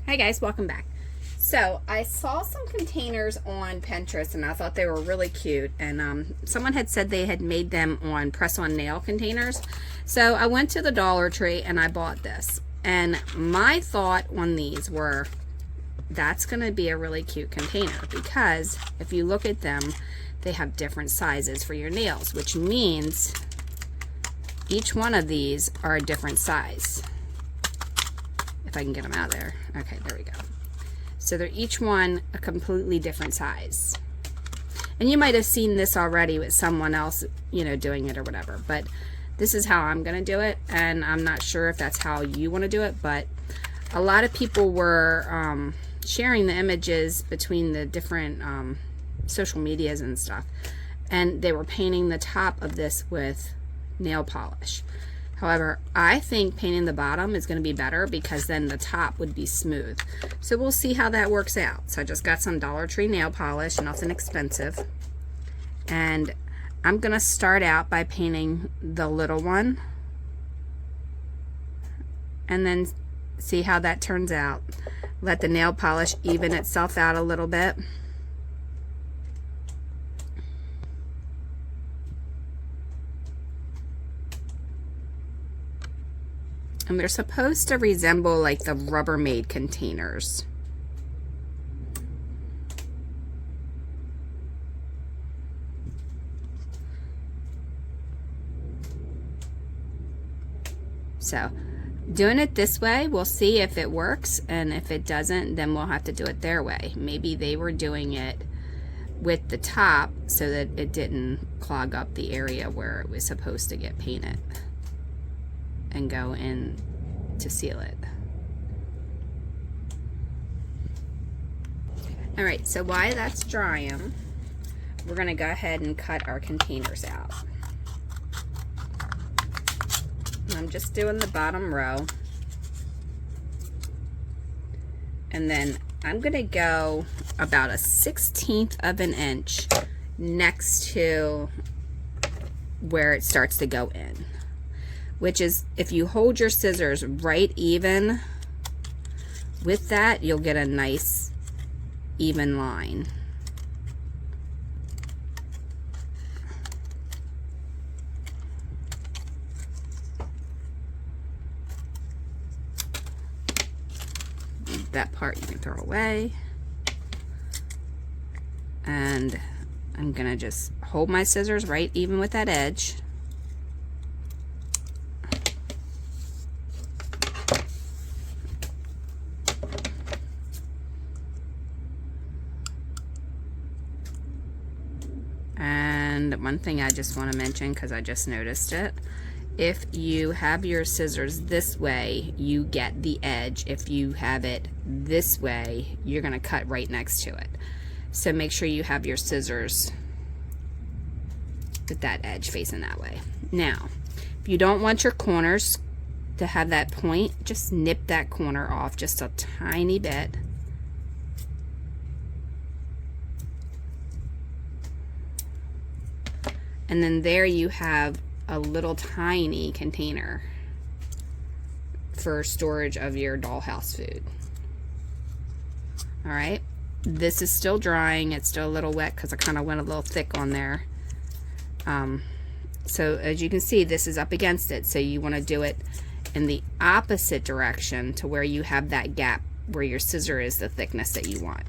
Hi guys, welcome back. So I saw some containers on Pinterest and I thought they were really cute, and someone had said they had made them on press-on nail containers. So I went to the Dollar Tree and I bought this, and my thought on these were, that's going to be a really cute container, because if you look at them, they have different sizes for your nails, which means each one of these are a different size. If I can get them out there. Okay, there we go. So they're each one a completely different size. And you might have seen this already with someone else, you know, doing it or whatever. But this is how I'm going to do it. And I'm not sure if that's how you want to do it. But a lot of people were sharing the images between the different social medias and stuff. And they were painting the top of this with nail polish. However, I think painting the bottom is going to be better, because then the top would be smooth. So we'll see how that works out. So I just got some Dollar Tree nail polish, nothing expensive. And I'm going to start out by painting the little one, and then see how that turns out. Let the nail polish even itself out a little bit. And they're supposed to resemble like the Rubbermaid containers. So doing it this way, we'll see if it works, and if it doesn't, then we'll have to do it their way. Maybe they were doing it with the top so that it didn't clog up the area where it was supposed to get painted and go in to seal it. All right, so while that's drying, we're gonna go ahead and cut our containers out. I'm just doing the bottom row, and then I'm gonna go about a 1/16 of an inch next to where it starts to go in, which is, if you hold your scissors right even with that, you'll get a nice even line. That part you can throw away. And I'm gonna just hold my scissors right even with that edge. And one thing I just want to mention, because I just noticed it, if you have your scissors this way, you get the edge. If you have it this way, you're going to cut right next to it. So make sure you have your scissors with that edge facing that way. Now, if you don't want your corners to have that point, just nip that corner off just a tiny bit. And then there you have a little tiny container for storage of your dollhouse food. All right, this is still drying. It's still a little wet because I kind of went a little thick on there. So as you can see, this is up against it. So you want to do it in the opposite direction to where you have that gap where your scissor is the thickness that you want.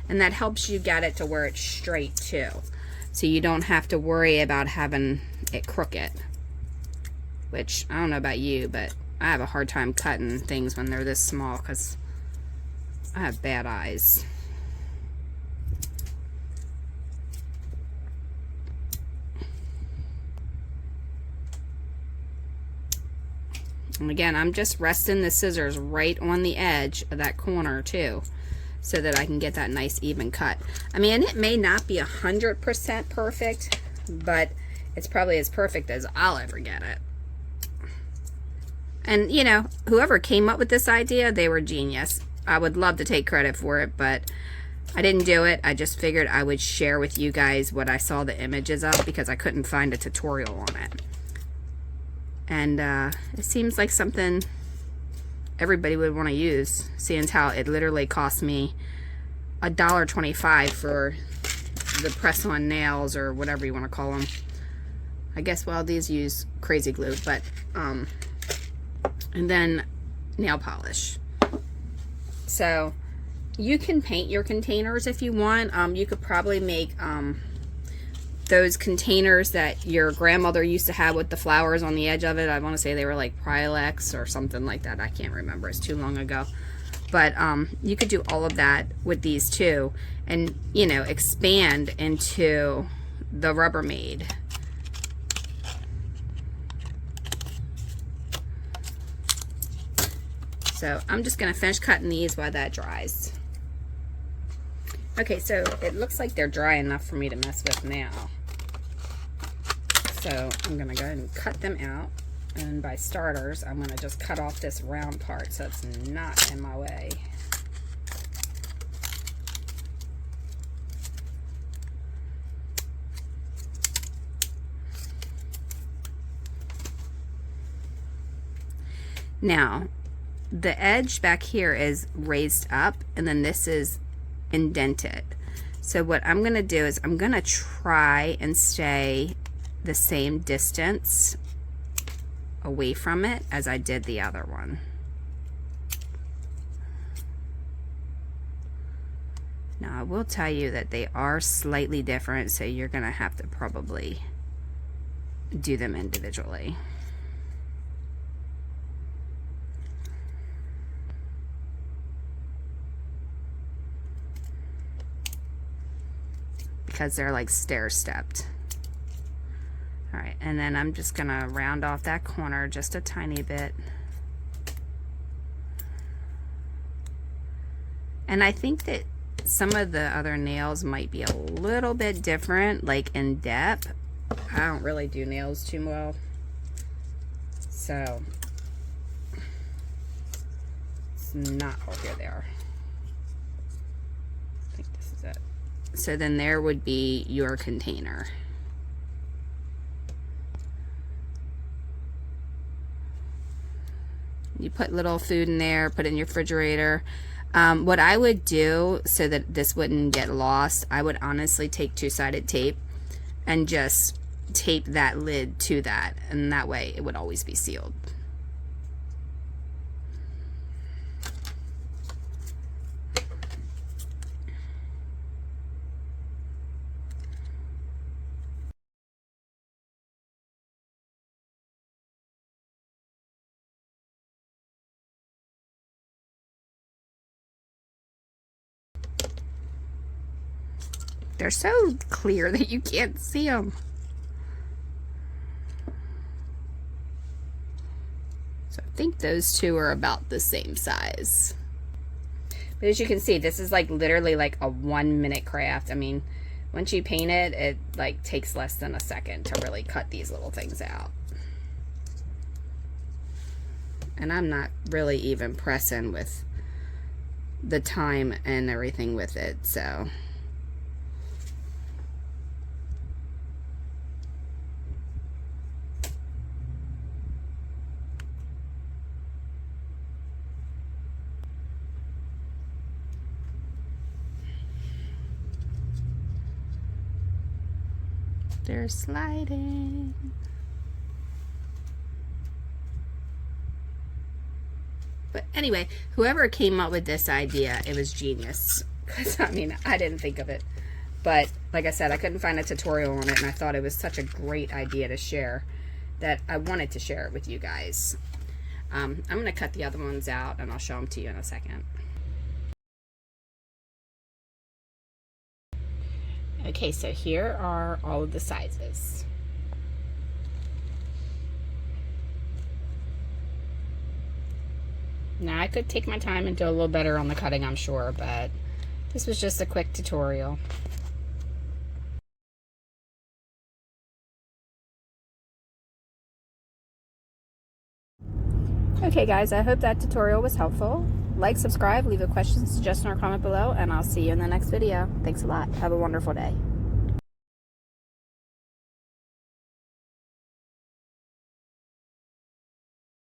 And that helps you get it to where it's straight too. So you don't have to worry about having it crooked, which I don't know about you, but I have a hard time cutting things when they're this small because I have bad eyes. And again, I'm just resting the scissors right on the edge of that corner too, so that I can get that nice even cut. I mean, it may not be 100% perfect, but it's probably as perfect as I'll ever get it. And you know, whoever came up with this idea, they were genius. I would love to take credit for it, but I didn't do it. I just figured I would share with you guys what I saw the images of, because I couldn't find a tutorial on it. And it seems like something everybody would want to use, seeing as how it literally cost me $1.25 for the press-on nails, or whatever you want to call them. I guess, well, these use crazy glue, but and then nail polish. So you can paint your containers if you want. You could probably make those containers that your grandmother used to have with the flowers on the edge of it. I want to say they were like Prilex or something like that. I can't remember. It's too long ago. But you could do all of that with these too, and, you know, expand into the Rubbermaid. So I'm just going to finish cutting these while that dries. Okay, so it looks like they're dry enough for me to mess with now. So I'm going to go ahead and cut them out. And by starters, I'm going to just cut off this round part so it's not in my way. Now, the edge back here is raised up, and then this is indented. So what I'm going to do is I'm going to try and stay the same distance away from it as I did the other one. Now I will tell you that they are slightly different, so you're going to have to probably do them individually. Because they're like stair-stepped. Alright, and then I'm just going to round off that corner just a tiny bit. And I think that some of the other nails might be a little bit different, like in depth. I don't really do nails too well. So, it's not, oh, here they are. I think this is it. So then there would be your container. You put little food in there, put it in your refrigerator. What I would do so that this wouldn't get lost, I would honestly take two-sided tape and just tape that lid to that, and that way it would always be sealed. They're so clear that you can't see them. So I think those two are about the same size. But as you can see, this is like literally like a 1-minute craft. I mean, once you paint it, it like takes less than a second to really cut these little things out. And I'm not really even pressing with the time and everything with it, so. They're sliding. But anyway, whoever came up with this idea, it was genius. Because, I mean, I didn't think of it. But, like I said, I couldn't find a tutorial on it, and I thought it was such a great idea to share that I wanted to share it with you guys. I'm going to cut the other ones out, and I'll show them to you in a second. Okay, so here are all of the sizes. Now I could take my time and do a little better on the cutting, I'm sure, but this was just a quick tutorial. Okay guys, I hope that tutorial was helpful. Like, subscribe, leave a question, suggestion, or comment below, and I'll see you in the next video. Thanks a lot. Have a wonderful day.